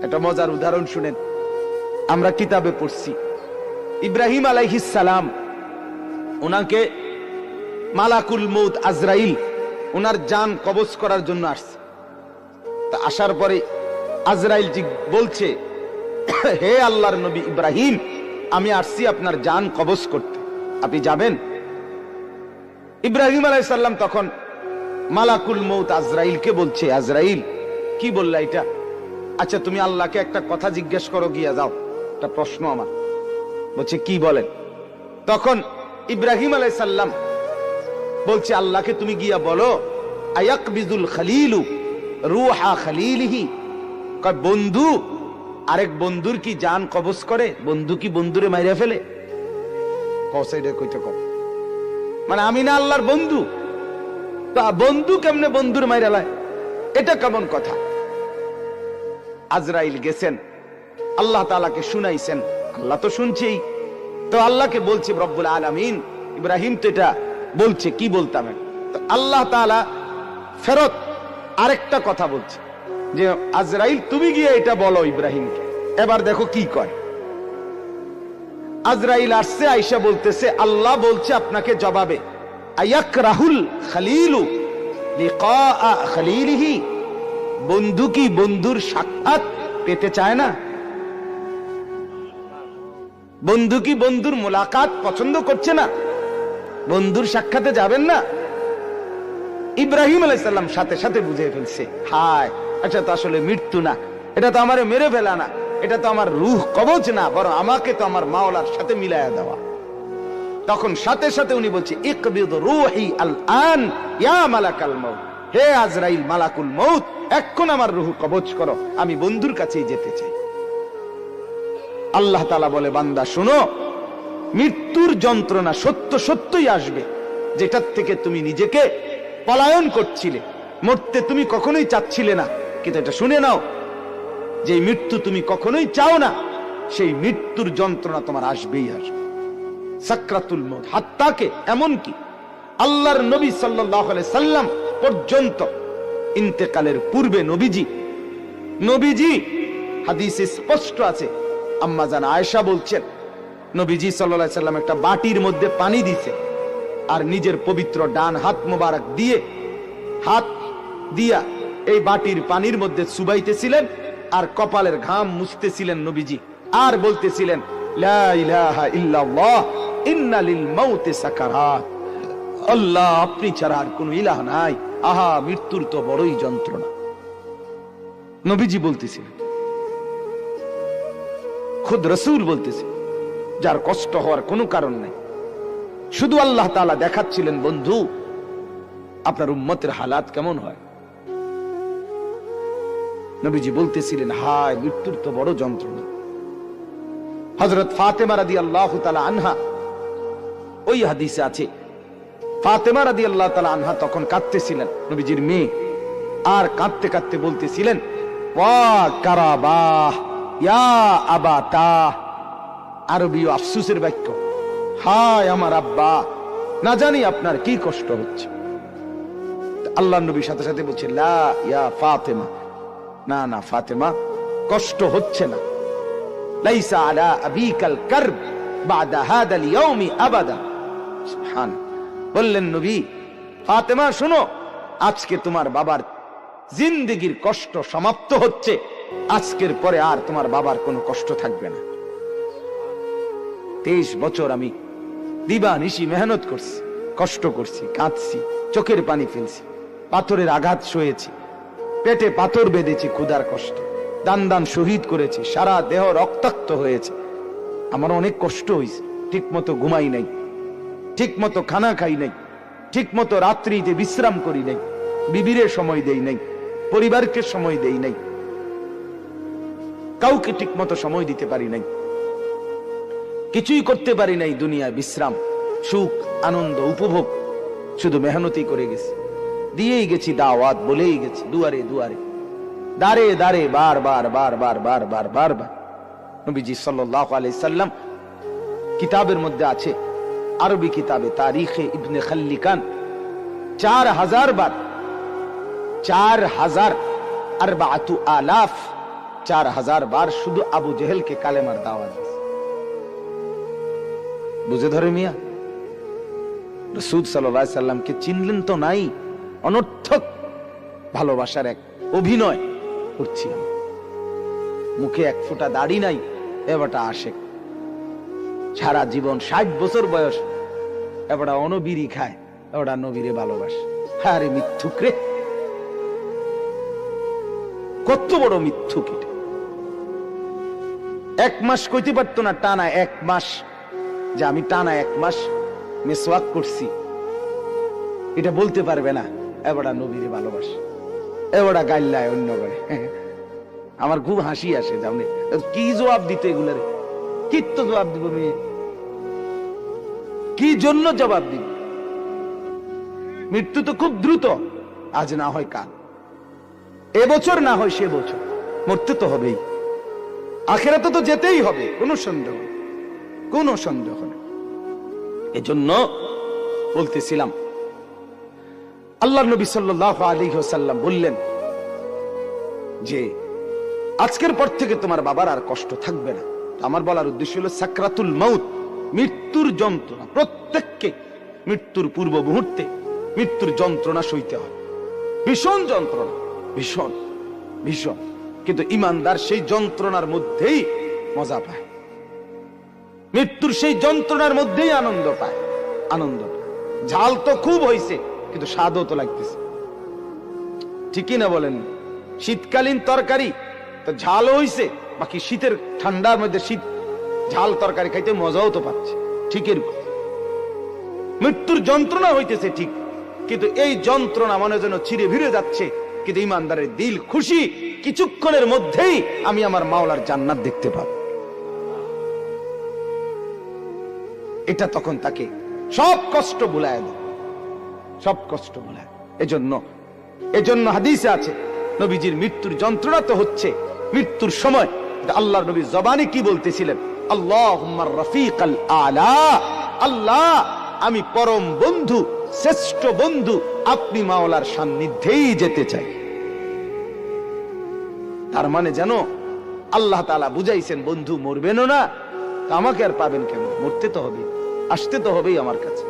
একটা মজার উদাহরণ শুনেন। আমরা কিতাবে পড়ছি ইব্রাহিম আলাইহিস সালাম, ওনাকে মালাকুল মউত আজরাইল ওনার জান কবজ করার জন্য আসছে। তা আসার পরে আজরাইল জি বলছে, হে আল্লাহর নবী ইব্রাহিম, আমি আসছি আপনার জান কবজ করতে, আপনি যাবেন? ইব্রাহিম আলাইহিস সালাম তখন মালাকুল মউত আজরাইলকে বলছে, আজরাইল কি বললা এটা? আচ্ছা তুমি আল্লাহকে একটা কথা জিজ্ঞেস করো, গিয়া যাও, একটা প্রশ্ন আমার। বলছে কি বলেন? তখন ইব্রাহিম আলাইহিস সালাম বলছে, আল্লাহকে তুমি গিয়া বলো, আয়াকবিজুল খলিলু রূহা খলিলিহি, কয় বন্ধু আরেক বন্ধুর কি জান কবজ করে? বন্ধু কি বন্ধুরে মাইরা ফেলে? কসাইডে কইতে কম, মানে আমি না আল্লাহর বন্ধু, তা বন্ধু কেমনে বন্ধুর মাইরা লায়? এটা কেমন কথা? আজরাইল গেছেন, আল্লাহ তাআলাকে শুনাইছেন, আল্লাহ তো শুনছেই, তো আল্লাহকে বলছে রব্বুল আলামিন, ইব্রাহিম তো এটা বলছে, কি বলতাম? তো আল্লাহ তাআলা ফেরত আরেকটা কথা বলছে যে আজরাইল তুমি গিয়ে এটা বলো ইব্রাহিমকে। এবার দেখো কি কয়। আজরাইল আসছে, আয়েশা বলতেছে আল্লাহ বলছে আপনাকে জবাবে, আয়াকরাহুল খলিলু লিকা খলিলিহি, বন্ধু কি বন্ধুর সাক্ষাৎ পেতে চায় না? বন্ধু কি বন্ধুর মোলাকাত পছন্দ করছে না? বন্ধুর সাক্ষাতে যাবেন না? ইব্রাহিম আলাইহিস সালাম সাথে সাথে বুঝে ফেলছে, হায় আচ্ছা তো আসলে মৃত্যু না, এটা তো আমারে মেরে ফেলা না, এটা তো আমার রূহ কবজ না, বরং আমাকে তো আমার মাওলার সাথে মিলায়া দেওয়া। তখন সাথে সাথে উনি বলছে, ইকবিদ রূহি আল আন ইয়া মালাকাল মউত, হে আজরাইল মালাকুল মউত, এখন আমার রূহ কবজ করো, আমি বন্ধুর কাছেই যেতে চাই। আল্লাহ তাআলা বলে, বান্দা শুনো, মৃত্যুর যন্ত্রণা সত্য সত্যই আসবে, যেটার থেকে তুমি নিজেকে পলায়ন করছিলে, মরতে তুমি কখনোই চাচ্ছিলে না, কিন্তু এটা শুনে নাও, যে মৃত্যু তুমি কখনোই চাও না, সেই মৃত্যুর যন্ত্রণা তোমার আসবেই আসবে। সাকরাতুল মউত, হাত্তাকে এমনকি আল্লাহর নবী সাল্লাল্লাহু আলাইহি সাল্লাম পর্যন্ত ইন্তেকালের পূর্বে নবীজি হাদিসে স্পষ্ট আছে, আম্মা জান আয়েশা বলছেন, নবীজি সাল্লাল্লাহু আলাইহি সাল্লাম একটা বাটির মধ্যে পানি দিছে, আর নিজের পবিত্র ডান হাত মোবারক দিয়ে হাত দিয়া এই বাটির পানির মধ্যে চুবাইতেছিলেন, আর কপালের ঘাম মুছতেছিলেন নবীজি, আর বলতেছিলেন, লা ইলাহা ইল্লাল্লাহ ইন্না লিল মাউতি সাকারাত, আল্লাহ আপনি ছাড়া আর কোনো ইলাহ নাই, আহা মৃত্যুর তো বড়ই যন্ত্রণা। নবীজি বলতেছিলেন, খুদ রাসূল বলতেছে, যার কষ্ট হওয়ার কোনো কারণ নাই, শুধু আল্লাহ তাআলা দেখাচ্ছিলেন, বন্ধু আপনার উম্মতের হালাত কেমন হয়। নবীজি বলতেছিলেন, হায় মৃত্যুর তো বড় যন্ত্রণা। হযরত ফাতেমা রাদিয়াল্লাহু তাআলা আনহা, ওই হাদিসে আছে, ফাতেমা রাদিয়াল্লাহু তাআলা আনহা তখন কাঁদতেছিলেন, নবীজির মেয়ে, আর কাঁদতে কাঁদতে বলতেছিলেন, ওয়া কারাবাহ ইয়া আবাতা, আরবীয় আফসোসের বাক্য, হায় আমার আব্বা, না জানি আপনার কি কষ্ট হচ্ছে। আল্লাহর নবী সাথে সাথে বলছে, লা ইয়া ফাতেমা, না না ফাতেমা, কষ্ট হচ্ছে না, লাইসা আলা আবিকাল কারব বাদা হাদাল ইয়াউমি আবাদা। সুবহান, বললেন নবী, ফাতেমা শোনো, আজকে তোমার বাবার জিন্দেগীর কষ্ট সমাপ্ত হচ্ছে, আজকের পরে আর তোমার বাবার কোনো কষ্ট থাকবে না। 23 বছর আমি দিবানিশি মেহনত করছি, কষ্ট করছি, কাঁদছি, চোখের পানি ফেলছি, পাথরের আঘাত সয়েছি, পেটে পাথর বেঁধেছি ক্ষুধার কষ্টে, দান দান শহীদ করেছি, সারা দেহ রক্তাক্ত হয়েছে, আমার অনেক কষ্ট হয়েছে, ঠিক মতো ঘুমাই নাই, ঠিক মতো খানা খাই নাই, ঠিক মতো রাত্রিতে বিশ্রাম করি নাই, বিবিরে সময় দেই নাই, পরিবারকে সময় দেই নাই, কাউকে ঠিক মতো সময় দিতে পারি নাই, কিছুই করতে পারি নাই দুনিয়ায়, বিশ্রাম সুখ আনন্দ উপভোগ শুধু মেহনতই করে গেছি, দিয়েই গেছি দাওয়াত, বলেই গেছি দুয়ারে দুয়ারে, দাঁড়ে দাঁড়ে, বারবার বারবার বারবার বারবার। নবীজি সাল্লাল্লাহু আলাইহি সাল্লাম কিতাবের মধ্যে আছে, আরবি কিতাবে তারিখে ইবনে খাল্লিকান, 4000 বার, 4000 4000 4000 বার শুধু আবু জেহেলকে কালেমার দাওয়াত দিয়েছে। বুঝে ধরে মিয়া, রাসূল সাল্লাল্লাহু আলাইহি সাল্লামকে চিনলেন তো নাই, অনর্থক ভালোবাসার এক অভিনয় করছি আমি। মুখে এক ফোঁটা দাড়ি নাই, এবারটা আশেক। সারা জীবন 60 বছর বয়স, এবারটা অনবিরি খায়, এবারটা নবীরে ভালোবাসে। আরে মিথ্যুক রে, কত বড় মিথ্যুক এটা। 1 মাস কইতে পারতো না টানা 1 মাস, যে আমি টানা 1 মাস মেসওয়াক করছি, এটা বলতে পারবে না। এবারটা নবীরে ভালোবাসে, এবারটা গাইল্লায় অন্য করে। আমার খুব হাসি আসে, জানে কি জবাব দিতে এগুলারে, কি তো জবাব দিব মেয়ে, কি জন্য জবাব দিব? মৃত্যু তো খুব দ্রুত, আজ না হয় কাল, এবছর না হয় সে বছর, মরতে তো হবেই, আখেরাতে তো যেতেই হবে, কোনো সন্দেহ নেই, কোনো সন্দেহ নেই। এজন্য বলতেছিলাম, আল্লাহর নবী সাল্লাল্লাহু আলাইহি ওয়াসাল্লাম বললেন যে আজকের পর থেকে তোমার বাবার আর কষ্ট থাকবে না। আমার বলার উদ্দেশ্য হলো সাকরাতুল মাউত, মৃত্যুর যন্ত্রণা। প্রত্যেককে মৃত্যুর পূর্ব মুহূর্তে মৃত্যুর যন্ত্রণা সইতে হয়, ভীষণ যন্ত্রণা, ভীষণ ভীষণ। কিন্তু ঈমানদার সেই যন্ত্রণার মধ্যেই মজা পায়, মৃত্যুর সেই যন্ত্রণার মধ্যেই আনন্দ পায়, আনন্দ পায়। ঝাল তো খুব হয়েছে, কিন্তু স্বাদও তো লাগতেছে, ঠিকই না বলেন? শীতকালীন তরকারি তো ঝাল হইছে, বাকি শীতের ঠান্ডার মধ্যে শীত ঝাল তরকারি খাইতে মজাও তো পাচ্ছে। ঠিক এরকম মৃত্যুর যন্ত্রণা হইতেছে ঠিক, কিন্তু এই যন্ত্রণা মনে যেন চিরে ভিড়ে যাচ্ছে, কিন্তু ঈমানদারের দিল খুশি, কিছুক্ষণের মধ্যেই আমি আমার মাওলার জান্নাত দেখতে পাবো। এটা তখন তাকে সব কষ্ট ভুলায় দেয়, সব কষ্ট ভুলায়। এজন্য হাদিসে আছে, নবীজির মৃত্যুর যন্ত্রণা তো হচ্ছে মৃত্যুর সময়। আল্লাহর নবী জবানে কি বলতেছিলেন? আল্লাহুম্মা রাফিকাল আলা, আল্লাহ আমি পরম বন্ধু, শ্রেষ্ঠ বন্ধু, আপনি মাওলার সান্নিধ্যেই যেতে চাই। তার মানে জানো, আল্লাহ তাআলা বুঝাইছেন বন্ধু মরবেনও না, আমাকে আর পাবেন কেন? মরতে তো হবে, আসতে তো হবেই আমার কাছে।